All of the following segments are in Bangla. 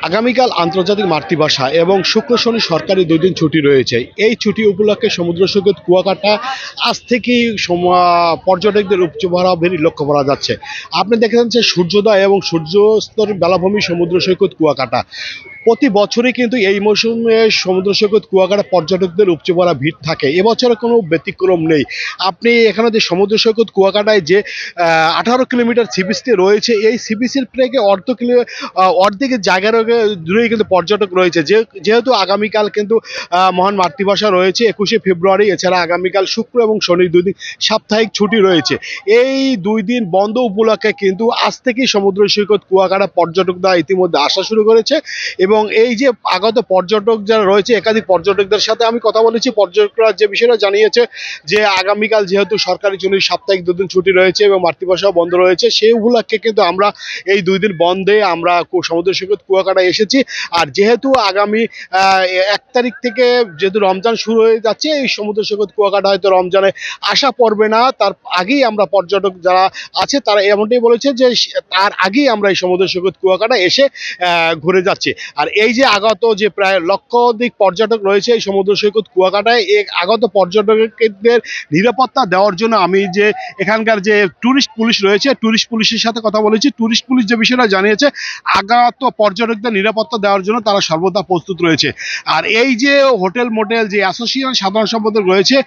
আগামীকাল আন্তর্জাতিক মাতৃভাষা এবং শুক্র শনি সরকারি 2 দিন ছুটি রয়েছে। এই ছুটি উপলক্ষে সমুদ্র সৈকত কুয়াকাটা আজ থেকেই পর্যটকদের উপচে ভরা ভিড় লক্ষ্য করা যাচ্ছে। আপনি দেখেছেন যে সূর্যোদয় এবং সূর্যাস্তর বেলাভূমি সমুদ্র সৈকত কুয়াকাটা প্রতি বছরই কিন্তু এই মৌসুমে সমুদ্র সৈকত কুয়াকাটা পর্যটকদের উপচে পড়া ভিড় থাকে। এবছরে কোনো ব্যতিক্রম নেই। আপনি এখানে যে সমুদ্র সৈকত কুয়াকাটায় যে 18 কিলোমিটার সি বিচটি রয়েছে, এই সি বিচের প্রায় অর্ধেকের জায়গা জুড়েই কিন্তু পর্যটক রয়েছে। যেহেতু আগামীকাল কিন্তু মহান মাতৃভাষা রয়েছে 21শে ফেব্রুয়ারি, এছাড়া আগামীকাল শুক্র এবং শনি 2 দিন সাপ্তাহিক ছুটি রয়েছে। এই 2 দিন বন্ধ উপলক্ষে কিন্তু আজ থেকেই সমুদ্র সৈকত কুয়াকাটা পর্যটকরা ইতিমধ্যে আসা শুরু করেছে। এবং এই যে আগত পর্যটক যারা রয়েছে, একাধিক পর্যটকদের সাথে আমি কথা বলেছি। পর্যটকরা যে বিষয়টা জানিয়েছে যে আগামীকাল যেহেতু সরকারি ছুটি সাপ্তাহিক 2 দিন ছুটি রয়েছে এবং মাতৃভাষাও বন্ধ রয়েছে, সেই উপলক্ষে কিন্তু আমরা এই 2 দিন বন্ধে আমরা সমুদ্র সৈকত কুয়াকাটা এসেছি। আর যেহেতু আগামী 1 তারিখ থেকে যেহেতু রমজান শুরু হয়ে যাচ্ছে, এই সমুদ্র সৈকত কুয়াকাটা হয়তো রমজানে আসা পড়বে না, তার আগেই আমরা পর্যটক যারা আছে তারা এমনটাই বলেছে যে তার আগেই আমরা এই সমুদ্র সৈকত কুয়াকাটা এসে ঘুরে যাচ্ছি। আর এই যে আগত যে প্রায় লক্ষাধিক পর্যটক রয়েছে এই সমুদ্র সৈকত কুয়াকাটায়, এই আগত পর্যটকদের নিরাপত্তা দেওয়ার জন্য আমি যে এখানকার যে ট্যুরিস্ট পুলিশ রয়েছে, ট্যুরিস্ট পুলিশের সাথে কথা বলেছি। ট্যুরিস্ট পুলিশ যে বিষয়টা জানিয়েছে, আগত পর্যটকদের নিরাপত্তা দেওয়ার জন্য তারা সর্বদা প্রস্তুত রয়েছে। আর এই যে হোটেল মোটেল যে অ্যাসোসিয়েশন সাধারণ সম্পাদক রয়েছে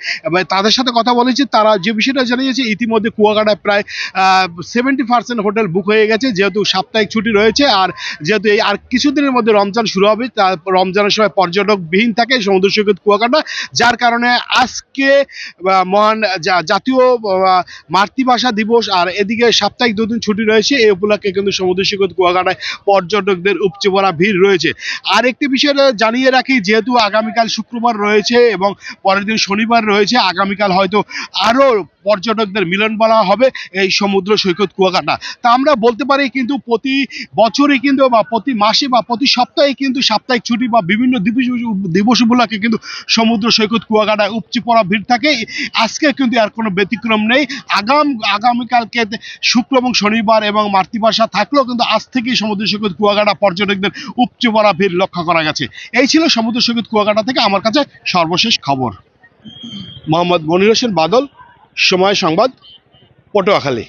তাদের সাথে কথা বলেছি, তারা যে বিষয়টা জানিয়েছে ইতিমধ্যে কুয়াকাটায় প্রায় 70% হোটেল বুক হয়ে গেছে, যেহেতু সাপ্তাহিক ছুটি রয়েছে। আর যেহেতু এই আর কিছুদিনের মধ্যে রমজান শুরু হবে, রমজানের সময় পর্যটকবিহীন থাকে সমুদ্র সৈকত কুয়াকাটা, যার কারণে আজকে মহান জাতীয় মাতৃভাষা দিবস আর এদিকে সাপ্তাহিক 2 দিন ছুটি রয়েছে, এই উপলক্ষে কিন্তু সমুদ্র সৈকত কুয়াকাটায় পর্যটকদের উপচে পড়া ভিড় রয়েছে। আর একটি বিষয় জানিয়ে রাখি, যেহেতু আগামীকাল শুক্রবার রয়েছে এবং পরের দিন শনিবার রয়েছে, আগামীকাল হয়তো আরও পর্যটকদের মিলন বলা হবে এই সমুদ্র সৈকত কুয়াকাটা। তা আমরা বলতে পারি কিন্তু প্রতি বছরই কিন্তু বা প্রতি মাসে বা প্রতি সপ্তাহে কিন্তু সাপ্তাহিক ছুটি বা বিভিন্ন দিবস উপলক্ষে কিন্তু সমুদ্র সৈকত কুয়াকাটায় উপচে পড়া ভিড় থাকে। আজকে কিন্তু আর কোনো ব্যতিক্রম নেই। আগামীকালকে শুক্র এবং শনিবার এবং মাতৃভাষা থাকলেও কিন্তু আজ থেকেই সমুদ্র সৈকত কুয়াকাটা পর্যটকদের উপচে পড়া ভিড় লক্ষ্য করা গেছে। এই ছিল সমুদ্র সৈকত কুয়াকাটা থেকে আমার কাছে সর্বশেষ খবর। মোহাম্মদ মনির হোসেন বাদল, সময় সংবাদ, পটুয়াখালী।